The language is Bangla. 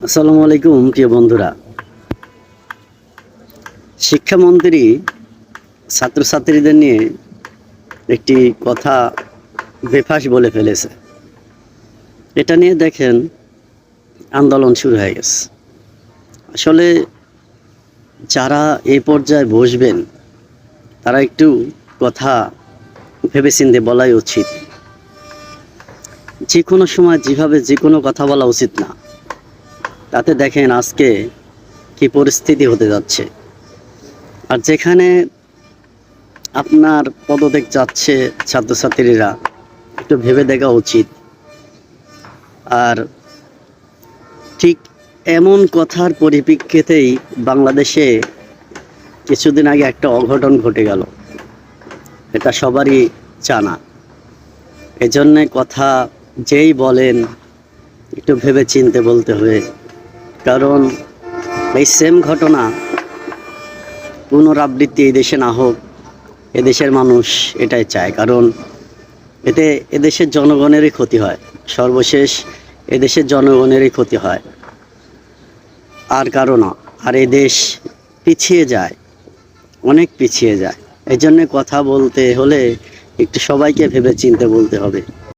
আসসালামু আলাইকুম প্রিয় বন্ধুরা। শিক্ষামন্ত্রী ছাত্রছাত্রীদের নিয়ে একটি কথা বেফাঁস বলে ফেলেছে। এটা নিয়ে দেখেন আন্দোলন শুরু হয়ে গেছে। আসলে যারা এই পর্যায়ে বসবেন তারা একটু কথা ভেবেচিন্তে বলাই উচিত। যে কোনো সময় যেভাবে যে কোনো কথা বলা উচিত না। তাতে দেখেন আজকে কি পরিস্থিতি হতে যাচ্ছে। আর যেখানে আপনার পদত্যাগ যাচ্ছে ছাত্রছাত্রীরা, একটু ভেবে দেখা উচিত। আর ঠিক এমন কথার পরিপ্রেক্ষিতেই বাংলাদেশে কিছুদিন আগে একটা অঘটন ঘটে গেল, এটা সবারই জানা। এজন্যে কথা যেই বলেন একটু ভেবে চিনতে বলতে হবে, কারণ এই সেম ঘটনা পুনরাবৃত্তি এই দেশে না হোক, এদেশের মানুষ এটাই চায়। কারণ এতে এদেশের জনগণেরই ক্ষতি হয়, সর্বশেষ এদেশের জনগণেরই ক্ষতি হয়, আর কারণ আর এই দেশ পিছিয়ে যায়, অনেক পিছিয়ে যায়। এই জন্যে কথা বলতে হলে একটু সবাইকে ভেবে চিনতে বলতে হবে।